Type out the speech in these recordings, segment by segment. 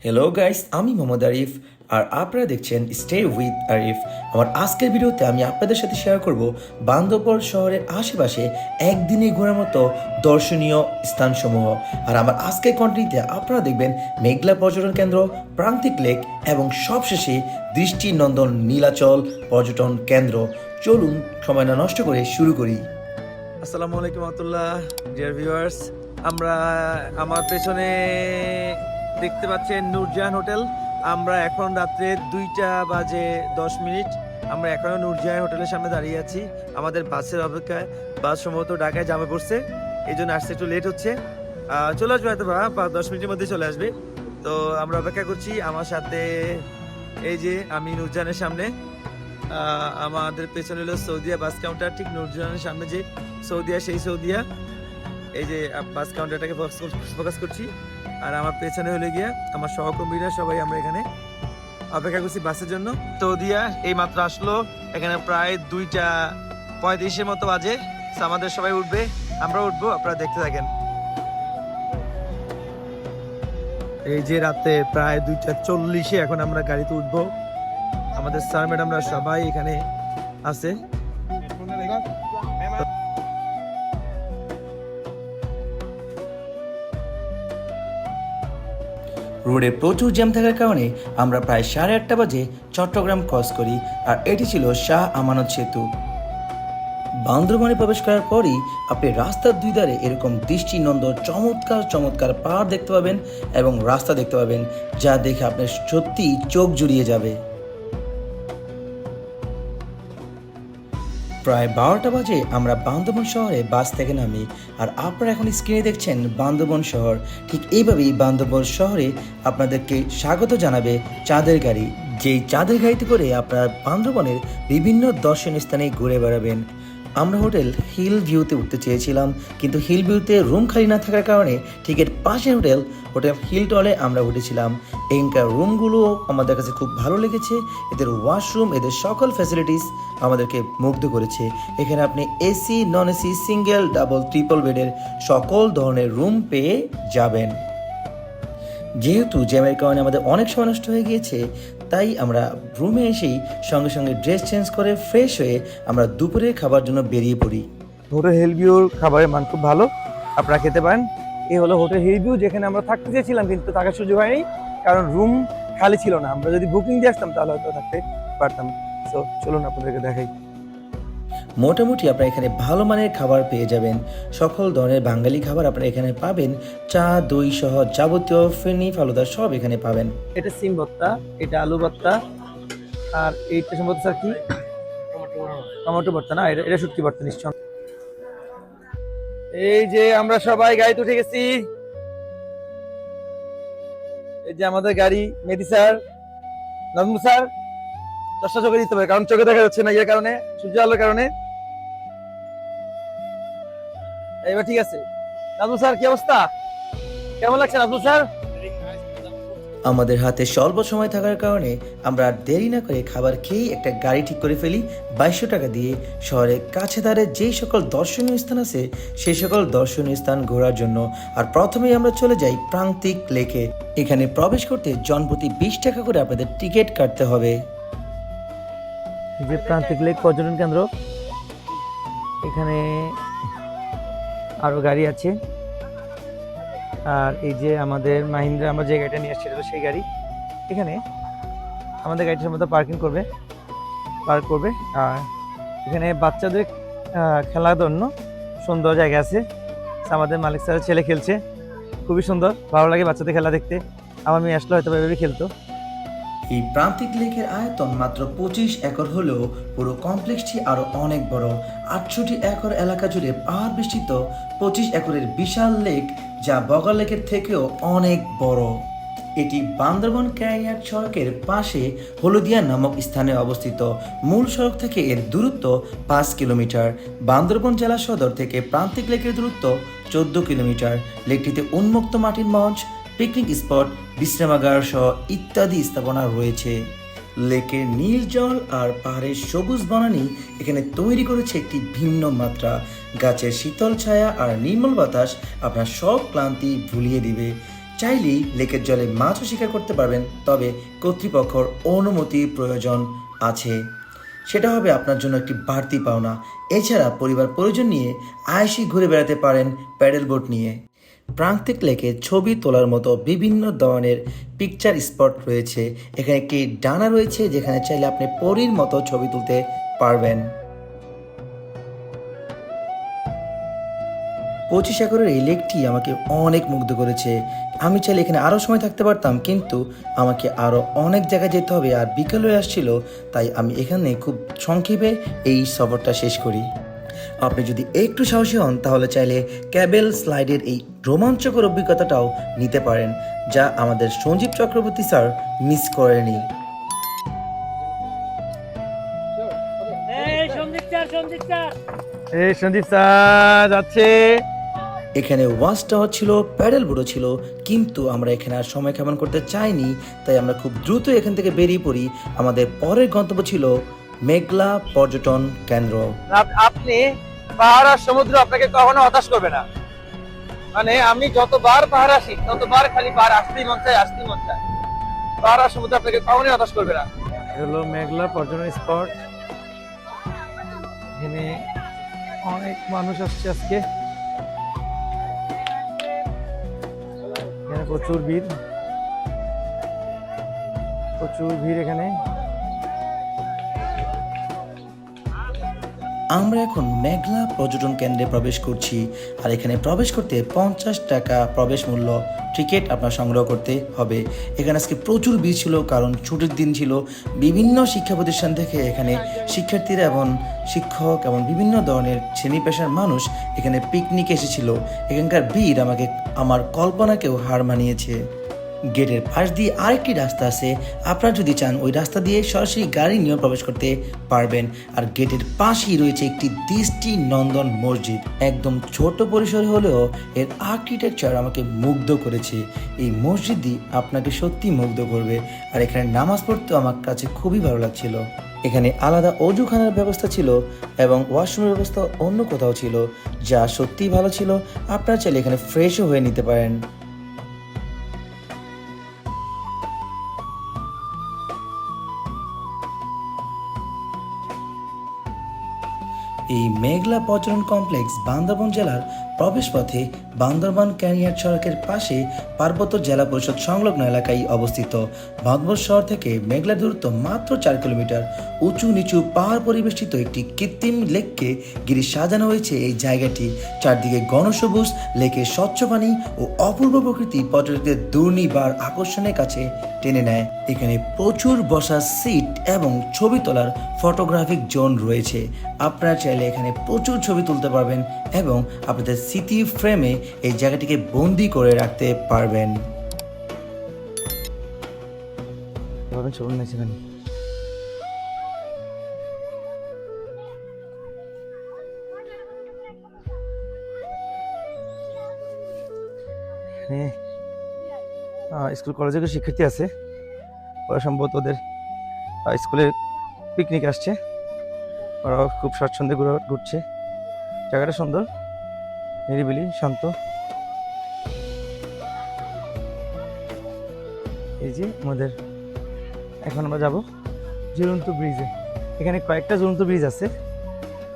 Hello guys, আমি মোহাম্মদ আরিফ আর আপনারা দেখছেন স্টে উইথ আরিফ। আমার আজকের ভিডিওতে আমি আপনাদের সাথে শেয়ার করব বান্দরবন শহরের আশেপাশে একদিনে ঘোরার মতো দর্শনীয় স্থানসমূহ। আর আমার আজকের কন্টেন্টে আপনারা দেখবেন মেঘলা পর্যটন কেন্দ্র, প্রান্তিক লেক এবং সবশেষে দৃষ্টিনন্দন নীলাচল পর্যটন কেন্দ্র। চলুন সময় না নষ্ট করে শুরু করি। আসসালামু আলাইকুম রহমতুল্লাহ, ডিয়ার ভিউয়ার্স। আমরা আমার পেছনে দেখতে পাচ্ছেন নূরজাহান হোটেল। আমরা এখন রাত্রে 2:10 আমরা এখনো নূরজাহান হোটেলের সামনে দাঁড়িয়ে আছি আমাদের বাসের অপেক্ষায়। বাস সম্ভবত ঢাকায় জামে পড়ছে, এই জন্য আসতে একটু লেট হচ্ছে। চলে আসবে হয়তো 10 মিনিটের মধ্যে চলে আসবে। তো আমরা অপেক্ষা করছি। আমার সাথে এই যে আমি নূরজাহানের সামনে, আমাদের পেছনে হলো সৌদিয়া বাস কাউন্টার। ঠিক নূরজাহানের সামনে যে সৌদিয়া, সেই সৌদিয়া। এই যে বাস কাউন্টারটাকে ফোকাস করছি। আর আমার পেছনে হলে গিয়া আমার সহকর্মীরা, সবাই আমরা এখানে অপেক্ষা করছি বাসের জন্য। সৌদিয়া এই মাত্র আসলো, এখানে প্রায় 2:35 মতো বাজে। আমাদের সবাই উঠবে, আমরা উঠবো, আপনারা দেখতে থাকেন। এই যে রাতে প্রায় 2:40 এখন আমরা গাড়িতে উঠবো। আমাদের স্যার ম্যাডামরা সবাই এখানে আছে। রোডে প্রচুর জ্যাম থাকার কারণে আমরা প্রায় 8:30 বাজে চট্টগ্রাম ক্রস করি। আর এটি ছিল শাহ আমানত সেতু। বান্দরবনে প্রবেশ করার পরই আপনি রাস্তার দুই ধারে এরকম দৃষ্টিনন্দন চমৎকার চমৎকার পাহাড় দেখতে পাবেন এবং রাস্তা দেখতে পাবেন, যা দেখে আপনার সত্যি চোখ জুড়িয়ে যাবে। প্রায় 12টা বাজে আমরা বান্দরবন শহরে বাস থেকে নামি। আর আপনারা এখন স্ক্রিনে দেখছেন বান্দরবন শহর। ঠিক এইভাবেই বান্দরবন শহরে আপনাদেরকে স্বাগত জানাবে চাঁদের গাড়ি। যেই চাঁদের গাড়িতে করে আপনারা বান্দরবনের বিভিন্ন দর্শনীয় স্থানে ঘুরে বেড়াবেন। আমরা হোটেল হিল ভিউতে উঠতে চেয়েছিলাম, কিন্তু হিল ভিউতে রুম খালি না থাকার কারণে ঠিক এর পাশে হোটেল হিলটলে আমরা উঠেছিলাম। এখানকার রুমগুলো আমাদের কাছে খুব ভালো লেগেছে। এদের ওয়াশরুম, এদের সকল ফ্যাসিলিটিস আমাদেরকে মুগ্ধ করেছে। এখানে আপনি AC, non AC, single, double, triple বেডের সকল ধরনের রুম পেয়ে যাবেন। যেহেতু জ্যামের কারণে আমাদের অনেক সময় নষ্ট হয়ে গিয়েছে, তাই আমরা রুমে এসেই সঙ্গে সঙ্গে ড্রেস চেঞ্জ করে ফ্রেশ হয়ে আমরা দুপুরে খাবার জন্য বেরিয়ে পড়ি। হোটেল হিলভিউর খাবারের মান খুব ভালো, আপনারা খেতে পারেন। এই হলো হোটেল হিলভিউ, যেখানে আমরা থাকতে চেয়েছিলাম কিন্তু থাকার সুযোগ হয়নি, কারণ রুম খালি ছিল না। আমরা যদি বুকিং দিয়ে আসতাম তাহলে হয়তো থাকতে পারতাম। তো চলুন আপনাদেরকে দেখাই। মোটামুটি আপনারা এখানে ভালো মানের খাবার পেয়ে যাবেন। সকল ধরনের বাঙালি খাবার আপনারা এখানে পাবেন। চা, দই সহ যাবতীয় ফেনি ফালুদা সব এখানে পাবেন। এটা সিম ভর্তা, এটা আলু ভর্তা, আর এইটা সম্ভবত স্যার কি টমেটো ভর্তা না, এটা শুটকি ভর্তা নিশ্চয়। এই যে আমরা সবাই গাড়িতে উঠে গেছি। এই যে আমাদের গাড়ি। মেহেদী স্যার, নাজমুল স্যার, চশমা চোখে দিতে হবে কারণ চোখে দেখা যাচ্ছে না, এর কারণে, সূর্য আলোর কারণে। এবার ঠিক আছে। নাজমুল স্যার, কি অবস্থা? কেমন লাগছে নাজমুল স্যার? আমাদের হাতে স্বল্প সময় থাকার কারণে আমরা আর দেরি না করে খাবার খেয়েই একটা গাড়ি ঠিক করে ফেলি 2200 টাকা দিয়ে। শহরের কাছে ধারে যেই সকল দর্শনীয় স্থান আছে সেই সকল দর্শনীয় স্থান ঘোরার জন্য। আর প্রথমেই আমরা চলে যাই প্রান্তিক লেকে। এখানে প্রবেশ করতে জনপ্রতি 20 টাকা করে আপনাদের টিকিট কাটতে হবে। যে প্রান্তিক লেক পর্যটন কেন্দ্র, এখানে আরো গাড়ি আছে। আর এই যে আমাদের মাহিন্দ্রা, আমরা যে গাড়িটা নিয়ে আসছি সেই গাড়ি। এখানে আমাদের গাড়িটার মধ্যে পার্ক করবে। আর এখানে বাচ্চাদের খেলার জন্য সুন্দর জায়গা আছে। আমাদের মালিক স্যারের ছেলে খেলছে, খুবই সুন্দর, ভালো লাগে বাচ্চাদের খেলা দেখতে। আমার মেয়ে আসলে হয়তো এভাবে খেলতো। এই প্রান্তিক লেকের আয়তন মাত্র 25 একর হলেও পুরো কমপ্লেক্সটি আরো অনেক বড়। 68 একর এলাকা জুড়ে পাহাড় বেষ্টিত 25 একরের বিশাল লেক, যা বগা লেকের থেকেও অনেক বড়। এটি বান্দরবন ক্যারিয়ার সড়কের পাশে হলদিয়া নামক স্থানে অবস্থিত। মূল সড়ক থেকে এর দূরত্ব 5 কিলোমিটার। বান্দরবন জেলা সদর থেকে প্রান্তিক লেকের দূরত্ব 14 কিলোমিটার। লেকটিতে উন্মুক্ত মাটির মঞ্চ, পিকনিক স্পট, বিশ্রামাগার সহ ইত্যাদি স্থাপনা রয়েছে। লেকের নীল জল আর পাহাড়ের সবুজ বনানী এখানে তৈরি করেছে একটি ভিন্ন মাত্রা। গাছের শীতল ছায়া আর নির্মল বাতাস আপনার সব ক্লান্তি ভুলিয়ে দিবে। চাইলেই লেকের জলে মাছও শিকার করতে পারবেন, তবে কর্তৃপক্ষের অনুমতির প্রয়োজন আছে। সেটা হবে আপনার জন্য একটি বাড়তি পাওনা। এছাড়া পরিবার পরিজন নিয়ে আয়েসি ঘুরে বেড়াতে পারেন প্যাডেল বোট নিয়ে। প্রান্তিক লেকে ছবি তোলার মতো বিভিন্ন ধরনের পিকচার স্পট রয়েছে। এখানে একটি ডানা রয়েছে যেখানে চাইলে আপনি পরীর মতো ছবি তুলতে পারবেন। 25 একরের এই লেকটি আমাকে অনেক মুগ্ধ করেছে। আমি চাইলে এখানে আরও সময় থাকতে পারতাম, কিন্তু আমাকে আরও অনেক জায়গায় যেতে হবে আর বিকেল হয়ে আসছিল, তাই আমি এখানে খুব সংক্ষেপে এই সফরটা শেষ করি। আপনি যদি একটু সাহসী হন তাহলে চাইলে ক্যাবেল স্লাইডের এই রোমাঞ্চকর অভিজ্ঞতাটাও নিতে পারেন, যা আমাদের সঞ্জীব চক্রবর্তী স্যার মিস করেনি। এই সন্দীপ স্যার যাচ্ছে। এখানে ওয়াচ টাওয়ার ছিল, প্যাডেল বোটও ছিল, কিন্তু আমরা এখানে আর সময় ক্ষেপণ করতে চাইনি, তাই আমরা খুব দ্রুত এখান থেকে বেরিয়ে পড়ি। আমাদের পরের গন্তব্য ছিল মেঘলা পর্যটন কেন্দ্র। আপনি পাহাড় আর সমুদ্র আপনাকে কখনো হতাশ করবে না। মানে আমি যতবার পাহাড় আসি ততবার খালি পাহাড় আসতেই মন চায়। পাহাড় আর সমুদ্র আপনাকে কখনোই হতাশ করবে না। হলো মেঘলা পর্যটন স্পট। এখানে অনেক মানুষ আসছে আজকে। এখানে প্রচুর ভিড় এখানে। আমরা এখন মেঘলা পর্যটন কেন্দ্রে প্রবেশ করছি, আর এখানে প্রবেশ করতে 50 টাকা প্রবেশ মূল্য টিকিট আপনার সংগ্রহ করতে হবে। এখানে আজকে প্রচুর ভিড় ছিল, কারণ ছুটির দিন ছিল। বিভিন্ন শিক্ষা প্রতিষ্ঠান থেকে এখানে শিক্ষার্থীরা এবং শিক্ষক এবং বিভিন্ন ধরনের শ্রেণী পেশার মানুষ এখানে পিকনিক এসেছিল। এখানকার ভিড় আমাকে আমার কল্পনাকেও হার মানিয়েছে। গেটের পাশ দিয়ে আরেকটি রাস্তা আছে, আপনারা যদি চান ওই রাস্তা দিয়ে সরাসরি গাড়ি নিয়ে প্রবেশ করতে পারবেন। আর গেটের পাশেই রয়েছে একটি দৃষ্টি নন্দন মসজিদ। একদম ছোট পরিসরে হলেও এর আর্কিটেকচার আমাকে মুগ্ধ করেছে। এই মসজিদই আপনাকে সত্যি মুগ্ধ করবে। আর এখানে নামাজ পড়তেও আমার কাছে খুবই ভালো লাগছিল। এখানে আলাদা অজুখানার ব্যবস্থা ছিল এবং ওয়াশরুমের ব্যবস্থা অন্য কোথাও ছিল, যা সত্যিই ভালো ছিল। আপনারা চাইলে এখানে ফ্রেশও হয়ে নিতে পারেন। এই মেঘলা পর্যটন কমপ্লেক্স বান্দরবান জেলার প্রবেশপথে বান্দরবান ক্যানিয়ার সড়কের পাশে পার্বত্য জেলা পরিষদ সংলগ্ন এলাকায় অবস্থিত। বান্দরবান শহর থেকে মেঘলা দূরত্ব মাত্র 4 কিলোমিটার। উঁচু নিচু পাহাড় পরিবেষ্টিত একটি কৃত্রিম লেককে ঘিরে সাজানো হয়েছে এই জায়গাটি। চারদিকে ঘনসবুজ, লেকের স্বচ্ছ পানি ও অপূর্ব প্রকৃতি পর্যটকদের দুর্নিবার আকর্ষণের কাছে টেনে নেয়। এখানে প্রচুর বসার সিট এবং ছবি তোলার ফটোগ্রাফিক জোন রয়েছে। আপনারা চাইলে এখানে প্রচুর ছবি তুলতে পারবেন এবং আপনাদের স্মৃতি ফ্রেমে এই জায়গাটিকে বন্দি করে রাখতে পারবেন। স্কুল কলেজের শিক্ষার্থী আছে, ওরা সম্ভবত ওদের স্কুলের পিকনিক আসছে। ওরাও খুব স্বাচ্ছন্দ্যে ঘুরছে। জায়গাটা সুন্দর, নিরিবিলি, শান্ত। এই যে আমাদের এখন আমরা যাব ঝুলন্ত ব্রিজে। এখানে কয়েকটা ঝুলন্ত ব্রিজ আছে,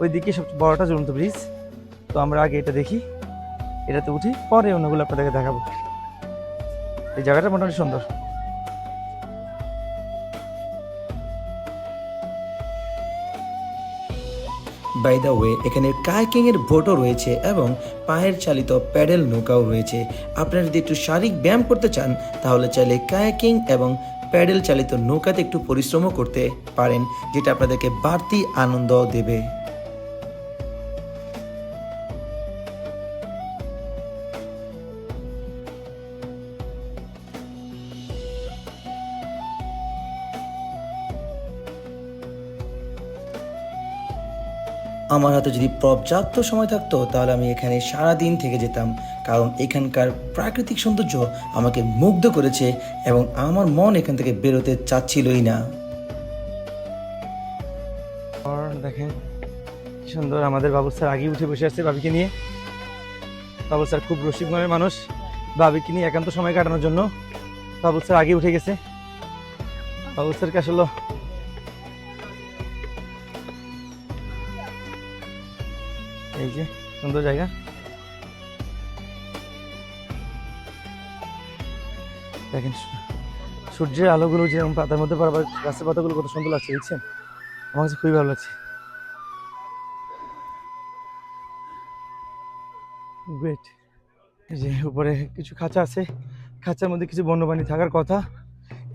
ওই দিকে সবচেয়ে বড়টা ঝুলন্ত ব্রিজ। তো আমরা আগে এটা দেখি, এটাতে উঠি, পরে অন্যগুলো আপনাদেরকে দেখাবো। এই জায়গাটা মোটামুটি সুন্দর। বাই দ্য ওয়ে, এখানে কায়াকিং এর বোটও রয়েছে এবং পায়ের চালিত প্যাডেল নৌকাও রয়েছে। আপনারা যদি একটু শারীরিক ব্যায়াম করতে চান তাহলে চাইলে কায়াকিং এবং প্যাডেল চালিত নৌকাতে একটু পরিশ্রমও করতে পারেন, যেটা আপনাদেরকে বাড়তি আনন্দ দেবে। আমার হাতে যদি পর্যাপ্ত সময় থাকতো তাহলে আমি এখানে সারাদিন থেকে যেতাম, কারণ এখানকার প্রাকৃতিক সৌন্দর্য আমাকে মুগ্ধ করেছে এবং আমার মন এখান থেকে বেরোতে চাচ্ছিলই না। দেখেন কি সুন্দর, আমাদের বাবু স্যার আগে উঠে বসে আছে বাবিকে নিয়ে। বাবু স্যার খুব রসিক মনের মানুষ, ভাবিকে নিয়ে একান্ত সময় কাটানোর জন্য। বাবু স্যার আগে উঠে গেছে। বাবু স্যারকে আসলে এই যে সুন্দর জায়গা, দেখেন সূর্যের আলোগুলো যেরকম পাতার মধ্যে পড়াবার, গাছের পাতাগুলো কত সুন্দর লাগছে, দেখছেন? আমার কাছে খুবই ভালো লাগছে। গ্রেট। এই যে উপরে কিছু খাঁচা আছে, খাঁচার মধ্যে কিছু বন্যপ্রাণী থাকার কথা।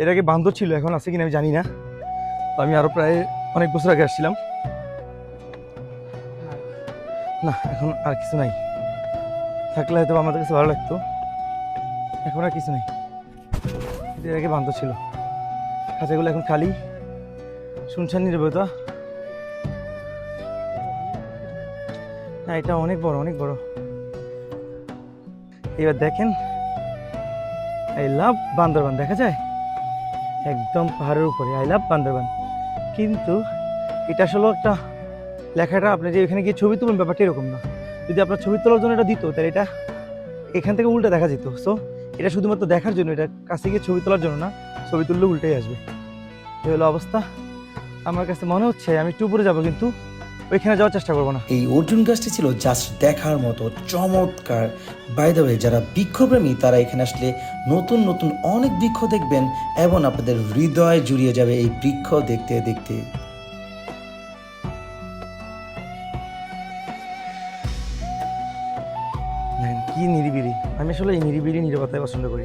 এর আগে বান্দর ছিল, এখন আছে কিনা আমি জানি না। আমি আরো প্রায় অনেক বছর আগে আসছিলাম। না, এখন আর কিছু নাই। থাকলে হয়তো আমাদের কাছে ভালো লাগতো, এখন আর কিছু নেই। এর আগে বান্দর ছিল, খাঁচাগুলো এখন খালি, শুনশান নিরবতা। হ্যাঁ, এটা অনেক বড়, অনেক বড়। এবার দেখেন, আই লাভ বান্দরবান দেখা যায় একদম পাহাড়ের উপরে, আই লাভ বান্দরবান। কিন্তু এটা আসলে একটা লেখাটা আপনি যে এখানে গিয়ে ছবি তুলবেন ব্যাপারটা এরকম না। যদি আপনার ছবি তোলার জন্য এটা দিত, তাহলে এটা এখান থেকে উল্টে দেখা যেত। সো এটা শুধুমাত্র দেখার জন্য, এটা কাছে গিয়ে ছবি তোলার জন্য না, ছবি তুললে উল্টেই আসবে। এই হলো অবস্থা। আমার কাছে মনে হচ্ছে আমি একটু উপরে যাবো, কিন্তু ওইখানে যাওয়ার চেষ্টা করবো না। এই অর্জুন গাছটি ছিল জাস্ট দেখার মতো চমৎকার। বাই দ্য ওয়ে, যারা বৃক্ষপ্রেমী তারা এখানে আসলে নতুন নতুন অনেক বৃক্ষ দেখবেন এবং আপনাদের হৃদয় জুড়িয়ে যাবে এই বৃক্ষ দেখতে দেখতে। দেখেন কি নিরিবিলি। আমি আসলে এই নিরিবিলি নীরবতায় পছন্দ করি।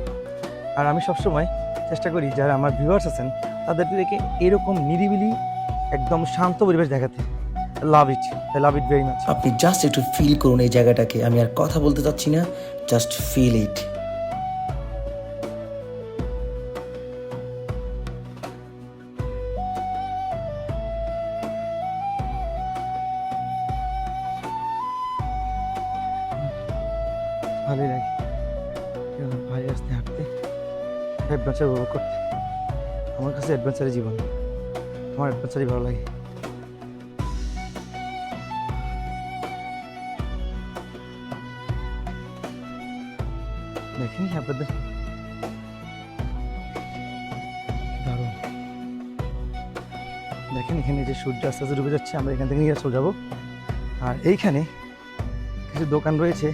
আর আমি সবসময় চেষ্টা করি যারা আমার ভিউয়ার্স আছেন তাদেরকে এরকম নিরিবিলি একদম শান্ত পরিবেশ দেখাতে। Love it, I love it very much. আপনি জাস্ট একটু ফিল করুন এই জায়গাটাকে। আমি আর কথা বলতে চাচ্ছি না, জাস্ট ফিল ইট। ভালোই লাগে ভাই আসতে হাঁটতে, অ্যাডভেঞ্চার উপভোগ করতে। আমার কাছে অ্যাডভেঞ্চারের জীবন, আমার অ্যাডভেঞ্চারই ভালো লাগে। দেখেন আপনাদের দারুণ। দেখেন এখানে যে সূর্য আস্তে আস্তে ডুবে যাচ্ছে, আমরা এখান থেকে নিয়ে চলে যাবো। আর এইখানে কিছু দোকান রয়েছে,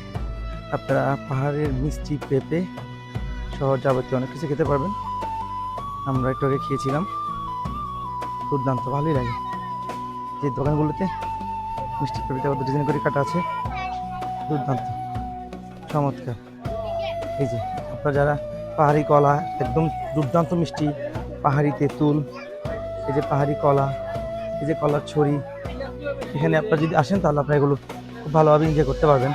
আপনারা পাহাড়ের মিষ্টি, পেঁপে সহ যাবতীয় অনেক কিছু খেতে পারবেন। আমরা একটু আগে খেয়েছিলাম, দুর্দান্ত, ভালোই লাগে। যে দোকানগুলোতে মিষ্টি পেঁপেটা কত ডিজাইন করে কাটা আছে, দুর্দান্ত, চমৎকার। এই যে আপনারা যারা পাহাড়ি কলা, একদম দুর্দান্ত মিষ্টি, পাহাড়ি তেঁতুল, এই যে পাহাড়ি কলা, এই যে কলার ছড়ি, এখানে আপনারা যদি আসেন তাহলে আপনারা এগুলো খুব ভালোভাবে এনজয় করতে পারবেন।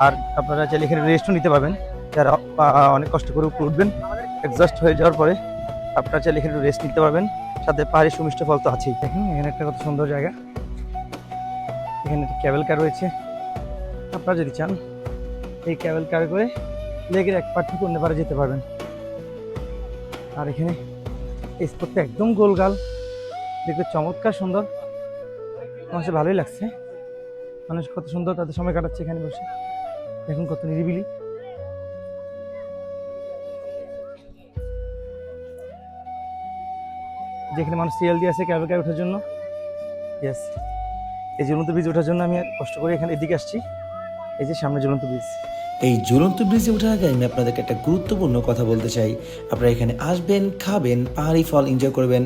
আর আপনারা চাইলে এখানে রেস্টও নিতে পারবেন। যারা অনেক কষ্ট করে উপরে উঠবেন, এক্সস্ট হয়ে যাওয়ার পরে আপনারা চাইলে এখানে রেস্ট নিতে পারবেন। সাথে পাহাড়ি সুমিষ্ট ফল তো আছেই। দেখেন এখানে একটা কত সুন্দর জায়গা, এখানে একটা ক্যাবেল কার রয়েছে। আপনারা যদি চান এই ক্যাবেল কার করে লেকের এক পার থেকে অন্য পারে যেতে পারবেন। আর এখানে এই স্পটটা একদম গোলগাল, দেখতে চমৎকার সুন্দর। আমার কাছে ভালোই লাগছে। মানুষ কত সুন্দর তাদের সময় কাটাচ্ছে এখানে বসে। দেখুন কত নিরিবিলি। যেখানে মানুষ সিরিয়াল দিয়ে আছে ক্যাবেল কার ওঠার জন্য। ইয়েস, এই ঝুলন্ত ব্রিজ ওঠার জন্য আমি কষ্ট করে এখানে এদিকে আসছি। এই যে সামনে ঝুলন্ত ব্রিজ। এই ঝুলন্ত ব্রিজে ওঠার আগে আমি আপনাদেরকে একটা গুরুত্বপূর্ণ কথা বলতে চাই। আপনারা এখানে আসবেন, খাবেন, পাহাড়ি ফল এনজয় করবেন,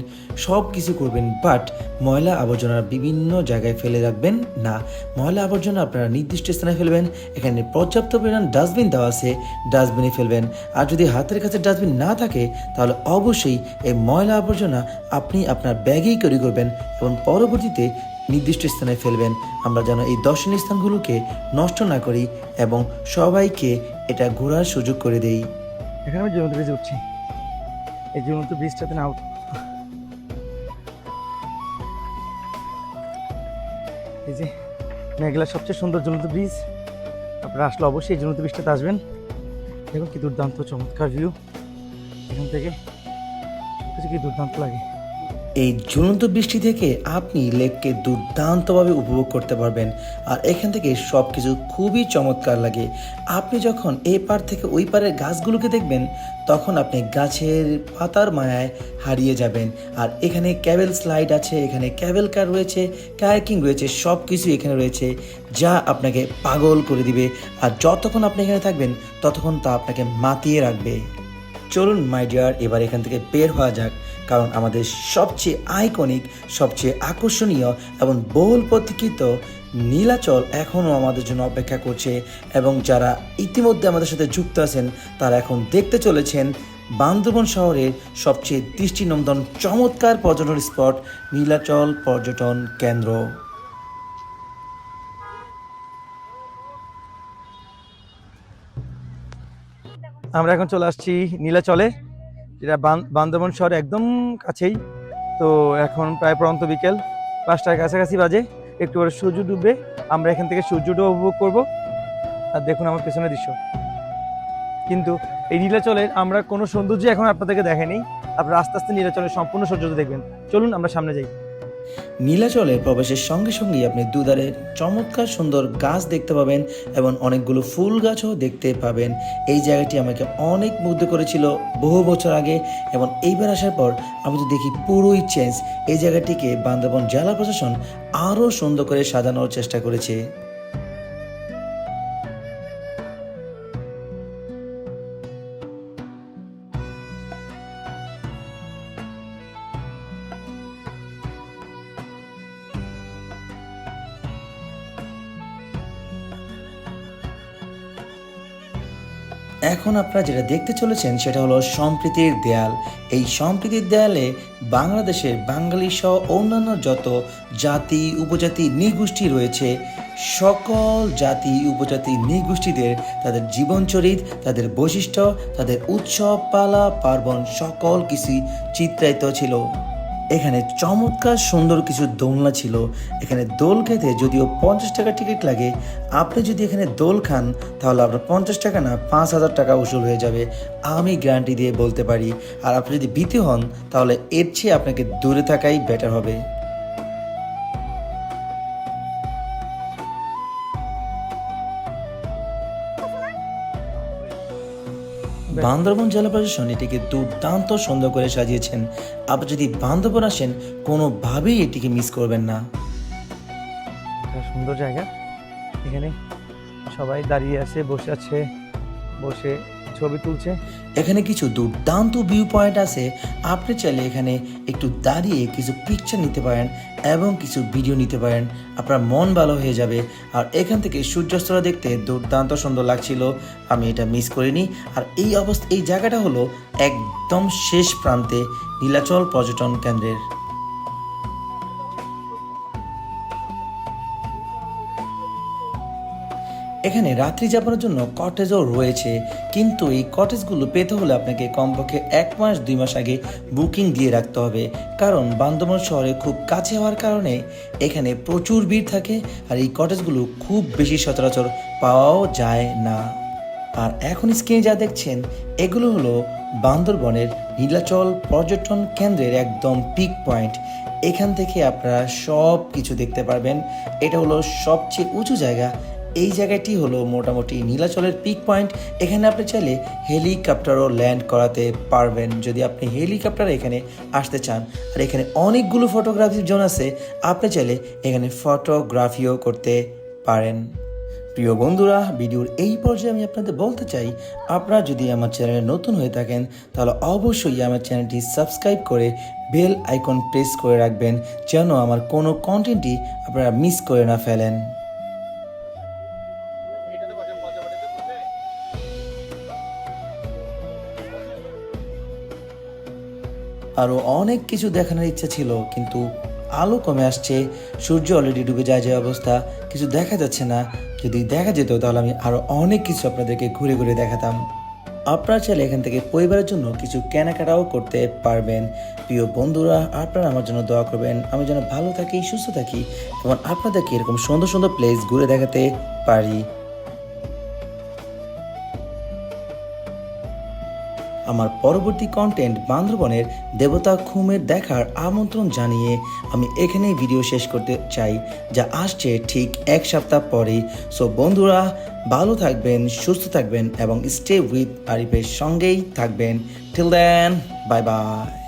সব কিছু করবেন, বাট ময়লা আবর্জনা বিভিন্ন জায়গায় ফেলে রাখবেন না। ময়লা আবর্জনা আপনারা নির্দিষ্ট স্থানে ফেলবেন। এখানে পর্যাপ্ত পরিমাণ ডাস্টবিন দেওয়া আছে, ডাস্টবিনে ফেলবেন। আর যদি হাতের কাছে ডাস্টবিন না থাকে তাহলে অবশ্যই এই ময়লা আবর্জনা আপনি আপনার ব্যাগেই ক্যারি করবেন এবং পরবর্তীতে নির্দিষ্ট স্থানে ফেলবেন। আমরা যেন এই দর্শনীয় স্থানগুলোকে নষ্ট না করি এবং সবাইকে এটা ঘোরার সুযোগ করে দেই। এখানে আমি ঝুলন্ত ব্রিজে উঠছি। এই ঝুলন্ত ব্রিজটাতে না এই যে মেঘলার সবচেয়ে সুন্দর ঝুলন্ত ব্রিজ। আপনারা আসলে অবশ্যই এই ঝুলন্ত ব্রিজটাতে আসবেন। দেখুন কি দুর্দান্ত চমৎকার ভিউ, এখান থেকে সবকিছু কি দুর্দান্ত লাগে। এই ঝুলন্ত বৃষ্টি থেকে আপনি লেককে দুর্দান্তভাবে উপভোগ করতে পারবেন। আর এখান থেকে সব কিছু খুবই চমৎকার লাগে। আপনি যখন এই পার থেকে ওই পারের গাছগুলোকে দেখবেন তখন আপনি গাছের পাতার মায়ায় হারিয়ে যাবেন। আর এখানে ক্যাবেল স্লাইড আছে, এখানে ক্যাবেল কার রয়েছে, কায়াকিং রয়েছে, সব কিছু এখানে রয়েছে যা আপনাকে পাগল করে দিবে। আর যতক্ষণ আপনি এখানে থাকবেন ততক্ষণ তা আপনাকে মাতিয়ে রাখবে। চলুন মাই ডিয়ার, এবার এখান থেকে বের হওয়া যাক, কারণ আমাদের সবচেয়ে আইকনিক, সবচেয়ে আকর্ষণীয় এবং বহুল প্রতীক্ষিত নীলাচল এখনও আমাদের জন্য অপেক্ষা করছে। এবং যারা ইতিমধ্যে আমাদের সাথে যুক্ত আছেন তারা এখন দেখতে চলেছেন বান্দরবন শহরের সবচেয়ে দৃষ্টিনন্দন চমৎকার পর্যটন স্পট নীলাচল পর্যটন কেন্দ্র। আমরা এখন চলে আসছি নীলাচলে, যেটা বান্দরবন শহরে একদম কাছেই। তো এখন প্রায় পরন্ত বিকেল 5টার কাছাকাছি বাজে, একটু পরে সূর্য ডুববে। আমরা এখান থেকে সূর্যটা উপভোগ করব। আর দেখুন আমার পেছনের দৃশ্য। কিন্তু এই নীলাচলের আমরা কোনো সৌন্দর্য এখন আপনাদেরকে দেখাইনি, আপনারা আস্তে আস্তে নীলাচলের সম্পূর্ণ সৌন্দর্য দেখবেন। চলুন আমরা সামনে যাই। নীলাচলে প্রবেশের সঙ্গে সঙ্গেই আপনি দুধারে চমৎকার সুন্দর গাছ দেখতে পাবেন এবং অনেকগুলো ফুল গাছও দেখতে পাবেন। এই জায়গাটি আমাকে অনেক মুগ্ধ করেছিল বহু বছর আগে, এবং এইবার আসার পর আমি তো দেখি পুরোই চেঞ্জ। এই জায়গাটিকে বান্দরবান জেলা প্রশাসন আরও সুন্দর করে সাজানোর চেষ্টা করেছে। এখন আপনারা যেটা দেখতে চলেছেন সেটা হলো সম্প্রীতির দেয়াল। এই সম্প্রীতির দেয়ালে বাংলাদেশের বাঙালি সহ অন্যান্য যত জাতি উপজাতি নৃগোষ্ঠী রয়েছে, সকল জাতি উপজাতি নৃগোষ্ঠীদের তাদের জীবনচরিত, তাদের বৈশিষ্ট্য, তাদের উৎসব পালা পার্বণ সকল কিছুই চিত্রায়িত ছিল। এখানে চমৎকার সুন্দর কিছু দোলনা ছিল। এখানে দোল খেতে যদিও 50 টাকা টিকিট লাগে, আপনি যদি এখানে দোল খান তাহলে আপনার 50 টাকা না 5,000 টাকা উসুল হয়ে যাবে, আমি গ্যারান্টি দিয়ে বলতে পারি। আর আপনি যদি ভীতু হন তাহলে এর চেয়ে আপনাকে দূরে থাকাই বেটার হবে। বান্দরবন জেলা প্রশাসন এটিকে দুর্দান্ত সুন্দর করে সাজিয়েছেন। আপনি যদি বান্দরবন আসেন কোনোভাবেই এটিকে মিস করবেন না। সুন্দর জায়গা, এখানে সবাই দাঁড়িয়ে আছে, বসে আছে, বসে ছবি তুলছে। এখানে কিছু দুর্দান্ত ভিউ পয়েন্ট আছে, আপনি চাইলে এখানে একটু দাঁড়িয়ে কিছু পিকচার নিতে পারেন এবং কিছু ভিডিও নিতে পারেন, আপনার মন ভালো হয়ে যাবে। আর এখান থেকে সূর্যাস্তটা দেখতে দুর্দান্ত সুন্দর লাগছিল, আমি এটা মিস করিনি। আর এই জায়গাটা হলো একদম শেষ প্রান্তে নীলাচল পর্যটন কেন্দ্রের। এখানে রাত্রি যাপনের জন্য কটেজও রয়েছে, কিন্তু এই কটেজগুলো পেতে হলে আপনাকে কমপক্ষে 1 মাস 2 মাস আগে বুকিং দিয়ে রাখতে হবে, কারণ বান্দরবান শহরে খুব কাছে হওয়ার কারণে এখানে প্রচুর ভিড় থাকে। আর এই কটেজগুলো খুব বেশি সচরাচর পাওয়াও যায় না। আর এখন স্ক্রিনে যা দেখছেন এগুলো হলো বান্দরবনের নীলাচল পর্যটন কেন্দ্রের একদম পিক পয়েন্ট। এখান থেকে আপনারা সব কিছু দেখতে পারবেন। এটা হলো সবচেয়ে উঁচু জায়গা। এই জায়গাটি হলো মোটামুটি নীলাচলের পিক পয়েন্ট। এখানে আপনি চাইলে হেলিকপ্টারও ল্যান্ড করাতে পারবেন যদি আপনি হেলিকপ্টারে এখানে আসতে চান। আর এখানে অনেকগুলো ফটোগ্রাফির জোন আছে, আপনি চাইলে এখানে ফটোগ্রাফিও করতে পারেন। প্রিয় বন্ধুরা, ভিডিওর এই পর্যায়ে আমি আপনাদের বলতে চাই, আপনারা যদি আমার চ্যানেলে নতুন হয়ে থাকেন তাহলে অবশ্যই আমার চ্যানেলটি সাবস্ক্রাইব করে বেল আইকন প্রেস করে রাখবেন, যেন আমার কোনো কন্টেন্টই আপনারা মিস করে না ফেলেন। আরও অনেক কিছু দেখানোর ইচ্ছা ছিল, কিন্তু আলো কমে আসছে, সূর্য অলরেডি ডুবে যায় যে অবস্থা, কিছু দেখা যাচ্ছে না। যদি দেখা যেত তাহলে আমি আরও অনেক কিছু আপনাদেরকে ঘুরে ঘুরে দেখাতাম। আপনারা চাইলে এখান থেকে পরিবারের জন্য কিছু কেনাকাটাও করতে পারবেন। প্রিয় বন্ধুরা, আপনারা আমার জন্য দোয়া করবেন, আমি যেন ভালো থাকি, সুস্থ থাকি এবং আপনাদেরকে এরকম সুন্দর সুন্দর প্লেস ঘুরে দেখাতে পারি। আমার পরবর্তী কন্টেন্ট বান্দরবনের দেবতা খুমের দেখার আমন্ত্রণ জানিয়ে আমি এখানেই ভিডিও শেষ করতে চাই, যা আসছে ঠিক 1 সপ্তাহ পরেই। সো বন্ধুরা, ভালো থাকবেন, সুস্থ থাকবেন এবং স্টে উইথ আরিফের সঙ্গেই থাকবেন। Till then, bye by.